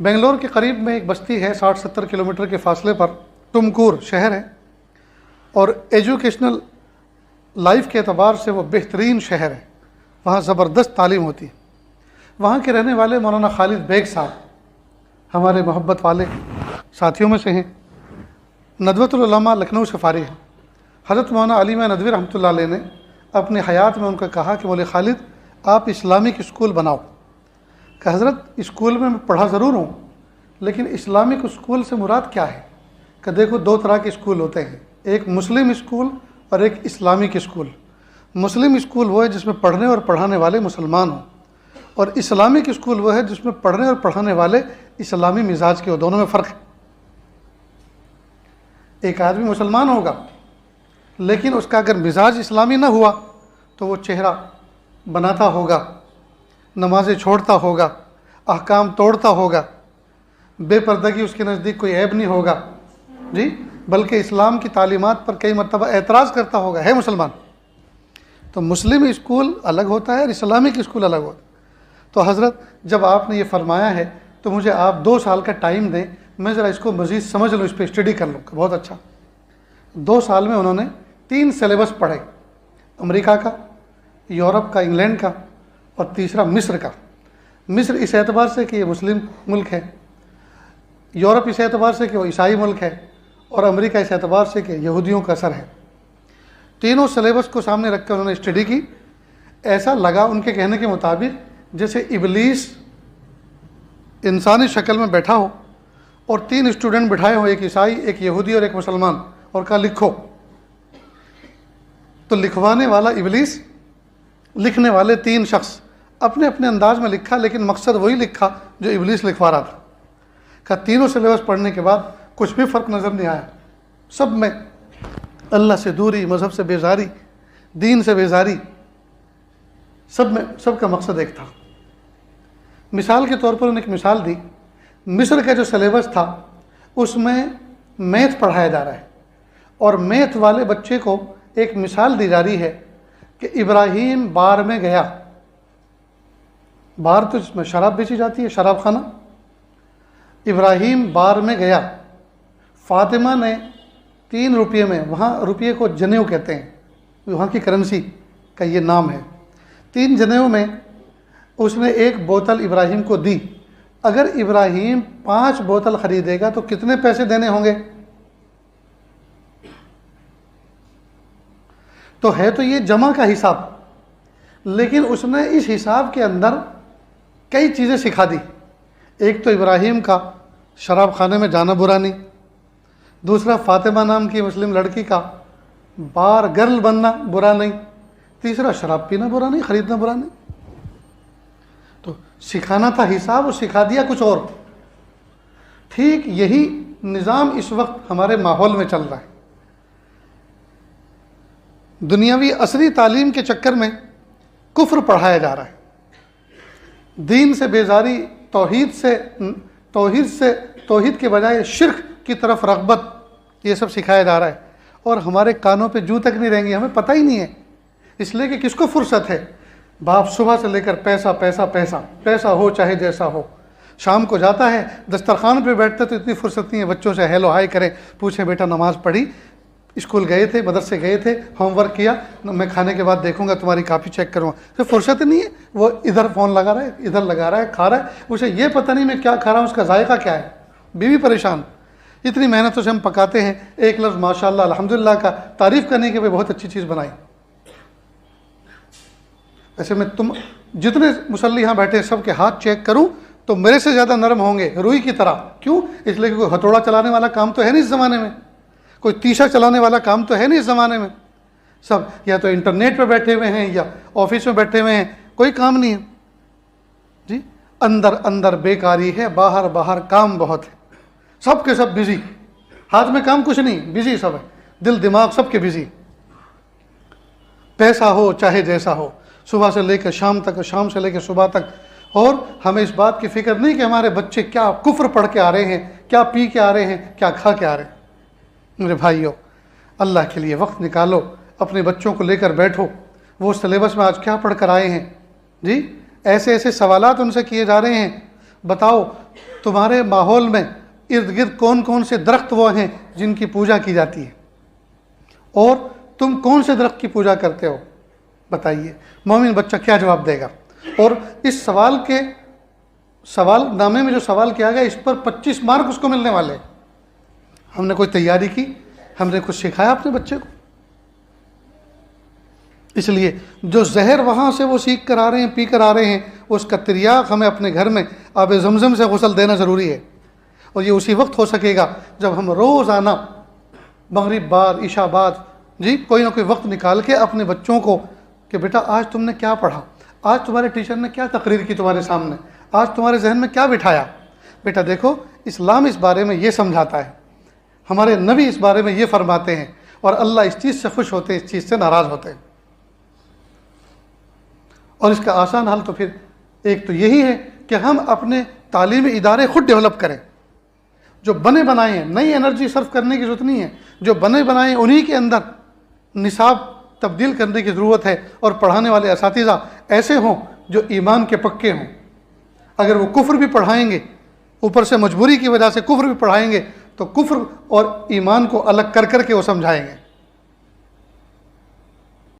بنگلور کے قریب میں ایک بستی ہے 60-70 کلومیٹر کے فاصلے پر، ٹمکور شہر ہے، اور ایجوکیشنل لائف کے اعتبار سے وہ بہترین شہر ہے، وہاں زبردست تعلیم ہوتی ہے۔ وہاں کے رہنے والے مولانا خالد بیگ صاحب ہمارے محبت والے ساتھیوں میں سے ہیں، ندوۃ العلماء لکھنؤ سے فارغ ہیں۔ حضرت مولانا علی میاں ندوی رحمۃ اللہ علیہ نے اپنی حیات میں ان کو کہا کہ مولوی خالد آپ اسلامک اسکول بناؤ۔ کہ حضرت اسکول میں پڑھا ضرور ہوں، لیکن اسلامک اسکول سے مراد کیا ہے؟ کہ دیکھو دو طرح کے اسکول ہوتے ہیں، ایک مسلم اسکول اور ایک اسلامک اسکول۔ مسلم اسکول وہ ہے جس میں پڑھنے اور پڑھانے والے مسلمان ہوں، اور اسلامک اسکول وہ ہے جس میں پڑھنے اور پڑھانے والے اسلامی مزاج کے ہو۔ دونوں میں فرق ہے۔ ایک آدمی مسلمان ہوگا لیکن اس کا اگر مزاج اسلامی نہ ہوا تو وہ چہرہ بناتا ہوگا، نمازیں چھوڑتا ہوگا، احکام توڑتا ہوگا، بے پردگی اس کے نزدیک کوئی عیب نہیں ہوگا، جی، بلکہ اسلام کی تعلیمات پر کئی مرتبہ اعتراض کرتا ہوگا، ہے مسلمان۔ تو مسلم اسکول الگ ہوتا ہے اور اسلامک اسکول الگ ہوتا ہے۔ تو حضرت جب آپ نے یہ فرمایا ہے تو مجھے آپ 2 سال کا ٹائم دیں، میں ذرا اس کو مزید سمجھ لوں، اس پہ اسٹڈی کر لوں۔ بہت اچھا۔ 2 سال میں انہوں نے 3 سلیبس پڑھے، امریکہ کا، یورپ کا، انگلینڈ کا، اور تیسرا مصر کا۔ مصر اس اعتبار سے کہ یہ مسلم ملک ہے، یورپ اس اعتبار سے کہ وہ عیسائی ملک ہے، اور امریکہ اس اعتبار سے کہ یہودیوں کا اثر ہے۔ تینوں سلیبس کو سامنے رکھ کر انہوں نے اسٹڈی کی۔ ایسا لگا ان کے کہنے کے مطابق جیسے ابلیس انسانی شکل میں بیٹھا ہو اور 3 اسٹوڈنٹ بٹھائے ہوں، ایک عیسائی، ایک یہودی اور ایک مسلمان، اور کہا لکھو۔ تو لکھوانے والا ابلیس، لکھنے والے 3 شخص اپنے اپنے انداز میں لکھا، لیکن مقصد وہی لکھا جو ابلیس لکھوا رہا تھا۔ کہ تینوں سلیبس پڑھنے کے بعد کچھ بھی فرق نظر نہیں آیا، سب میں اللہ سے دوری، مذہب سے بیزاری، دین سے بیزاری، سب میں سب کا مقصد ایک تھا۔ مثال کے طور پر انہوں نے ایک مثال دی، مصر کا جو سلیبس تھا اس میں میتھ پڑھایا جا رہا ہے، اور میتھ والے بچے کو ایک مثال دی جا رہی ہے کہ ابراہیم بار میں گیا، بار تو جس میں شراب بیچی جاتی ہے، شراب خانہ، ابراہیم بار میں گیا، فاطمہ نے 3 روپے میں، وہاں روپے کو جنیو کہتے ہیں، وہاں کی کرنسی کا یہ نام ہے، 3 جنیو میں اس نے 1 بوتل ابراہیم کو دی۔ اگر ابراہیم 5 بوتل خریدے گا تو کتنے پیسے دینے ہوں گے؟ تو ہے تو یہ جمع کا حساب، لیکن اس نے اس حساب کے اندر کئی چیزیں سکھا دی۔ ایک تو ابراہیم کا شراب خانے میں جانا برا نہیں، دوسرا فاطمہ نام کی مسلم لڑکی کا بار گرل بننا برا نہیں، تیسرا شراب پینا برا نہیں، خریدنا برا نہیں۔ تو سکھانا تھا حساب، اور سکھا دیا کچھ اور۔ ٹھیک یہی نظام اس وقت ہمارے ماحول میں چل رہا ہے۔ دنیاوی عصری تعلیم کے چکر میں کفر پڑھایا جا رہا ہے، دین سے بیزاری، توحید کے بجائے شرک کی طرف رغبت، یہ سب سکھایا جا رہا ہے، اور ہمارے کانوں پہ جوں تک نہیں رہیں گے، ہمیں پتہ ہی نہیں ہے، اس لیے کہ کس کو فرصت ہے۔ باپ صبح سے لے کر پیسہ پیسہ پیسہ، پیسہ ہو چاہے جیسا ہو، شام کو جاتا ہے دسترخوان پہ بیٹھتا تو اتنی فرصت نہیں ہے بچوں سے ہیلو ہائی کریں، پوچھیں بیٹا نماز پڑھی، اسکول گئے تھے، مدرسے گئے تھے، ہوم ورک کیا، میں کھانے کے بعد دیکھوں گا، تمہاری کاپی چیک کروں گا، تو فرصت نہیں ہے۔ وہ ادھر فون لگا رہا ہے، ادھر لگا رہا ہے، کھا رہا ہے، اسے یہ پتہ نہیں میں کیا کھا رہا ہوں، اس کا ذائقہ کیا ہے۔ بیوی پریشان، اتنی محنتوں سے ہم پکاتے ہیں، ایک لفظ ماشاءاللہ الحمدللہ کا تعریف کرنے کے لیے بہت اچھی چیز بنائی۔ ایسے میں تم جتنے مصلی یہاں بیٹھے سب کے ہاتھ چیک کروں تو میرے سے زیادہ نرم ہوں گے، روئی کی طرح۔ کیوں؟ اس لیے کہ کوئی ہتھوڑا چلانے والا کام تو ہے نہیں اس زمانے میں، کوئی تیشا چلانے والا کام تو ہے نہیں اس زمانے میں، سب یا تو انٹرنیٹ پہ بیٹھے ہوئے ہیں یا آفس میں بیٹھے ہوئے ہیں، کوئی کام نہیں ہے جی۔ اندر اندر بیکاری ہے، باہر باہر کام بہت ہے، سب کے سب بزی، ہاتھ میں کام کچھ نہیں، بزی سب ہے، دل دماغ سب کے بزی، پیسہ ہو چاہے جیسا ہو، صبح سے لے کے شام تک، شام سے لے کے صبح تک۔ اور ہمیں اس بات کی فکر نہیں کہ ہمارے بچے کیا کفر پڑھ کے آ رہے ہیں، کیا پی کے آ رہے ہیں، کیا کھا کے آ رہے ہیں۔ میرے بھائیو، اللہ کے لیے وقت نکالو، اپنے بچوں کو لے کر بیٹھو، وہ سلیبس میں آج کیا پڑھ کر آئے ہیں جی، ایسے ایسے سوالات ان سے کیے جا رہے ہیں، بتاؤ تمہارے ماحول میں ارد گرد کون کون سے درخت وہ ہیں جن کی پوجا کی جاتی ہے، اور تم کون سے درخت کی پوجا کرتے ہو، بتائیے۔ مومن بچہ کیا جواب دے گا؟ اور اس سوال نامے میں جو سوال کیا گیا، اس پر 25 مارک اس کو ملنے والے۔ ہم نے کوئی تیاری کی؟ ہم نے کچھ سکھایا اپنے بچے کو؟ اس لیے جو زہر وہاں سے وہ سیکھ کر آ رہے ہیں، پی کر آ رہے ہیں، اس کا تریاق ہمیں اپنے گھر میں آب زمزم سے غسل دینا ضروری ہے۔ اور یہ اسی وقت ہو سکے گا جب ہم روزانہ مغرب بعد، عشاء بعد کوئی نہ کوئی وقت نکال کے اپنے بچوں کو کہ بیٹا آج تم نے کیا پڑھا، آج تمہارے ٹیچر نے کیا تقریر کی تمہارے سامنے، آج تمہارے ذہن میں کیا بٹھایا۔ بیٹا دیکھو، اسلام اس بارے میں یہ سمجھاتا ہے، ہمارے نبی اس بارے میں یہ فرماتے ہیں، اور اللہ اس چیز سے خوش ہوتے ہیں، اس چیز سے ناراض ہوتے ہیں۔ اور اس کا آسان حل تو پھر ایک تو یہی ہے کہ ہم اپنے تعلیمی ادارے خود ڈیولپ کریں۔ جو بنے بنائے ہیں، نئی انرجی صرف کرنے کی ضرورت نہیں ہے، جو بنے بنائے ہیں انہی کے اندر نصاب تبدیل کرنے کی ضرورت ہے، اور پڑھانے والے اساتذہ ایسے ہوں جو ایمان کے پکے ہوں۔ اگر وہ کفر بھی پڑھائیں گے، اوپر سے مجبوری کی وجہ سے کفر بھی پڑھائیں گے، تو کفر اور ایمان کو الگ کر کر کے وہ سمجھائیں گے۔